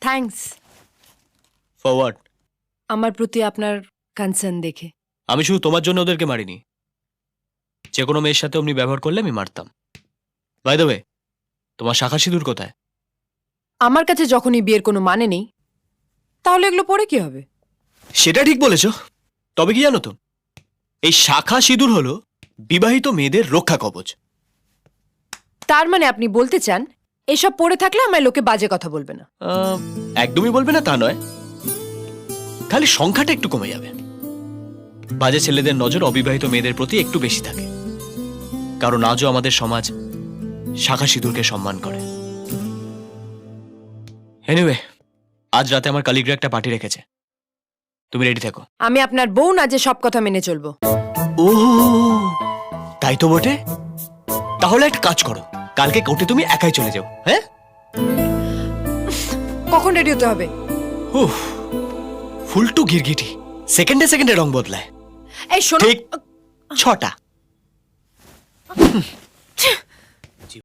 Thanks forward. আমার প্রতি আপনার কনসার্ন দেখে। আমি শুধু তোমার জন্য ওদেরকে মারিনি, যে কোনো মেয়ের সাথে অমনি ব্যবহার করলে আমি মারতাম। বাই দ্য ওয়ে, তোমার শাখা সিঁদুর কোথায়? আমার কাছে যখনই বিয়ের কোনো মানে নেই, তাহলে এগুলো পরে কি হবে? সেটা ঠিক বলেছ। তবে কি জানো তো, এই শাখা সিঁদুর হলো বিবাহিত মেয়েদের রক্ষা কবচ। তার মানে আপনি বলতে চান এসব পড়ে থাকলে আমায় লোকে বাজে কথা বলবে না? একদমই বলবে না তা নয়, খালি সংখ্যাটা একটু কমে যাবে। বাজে ছেলেদের নজর অবিবাহিত মেয়েদের প্রতি একটু বেশি থাকে, কারণ আজও আমাদের সমাজ শাখা সিঁদুরকে সম্মান করে। এনিওয়ে, আজ রাতে আমার কালিগরা একটা পার্টি রেখেছে, তুমি রেডি থেকো। আমি আপনার বউ না যে সব কথা মেনে চলবো। ও তাই তো বটে। তাহলে একটা কাজ করো, কালকে কোর্টে তুমি একাই চলে যাও। হ্যাঁ, কখন রেডি হতে হবে? উফ, ফুলটু গিরগিটি সেকেন্ডে সেকেন্ডে রং বদলায়। এই শোনো, ঠিক 6টা।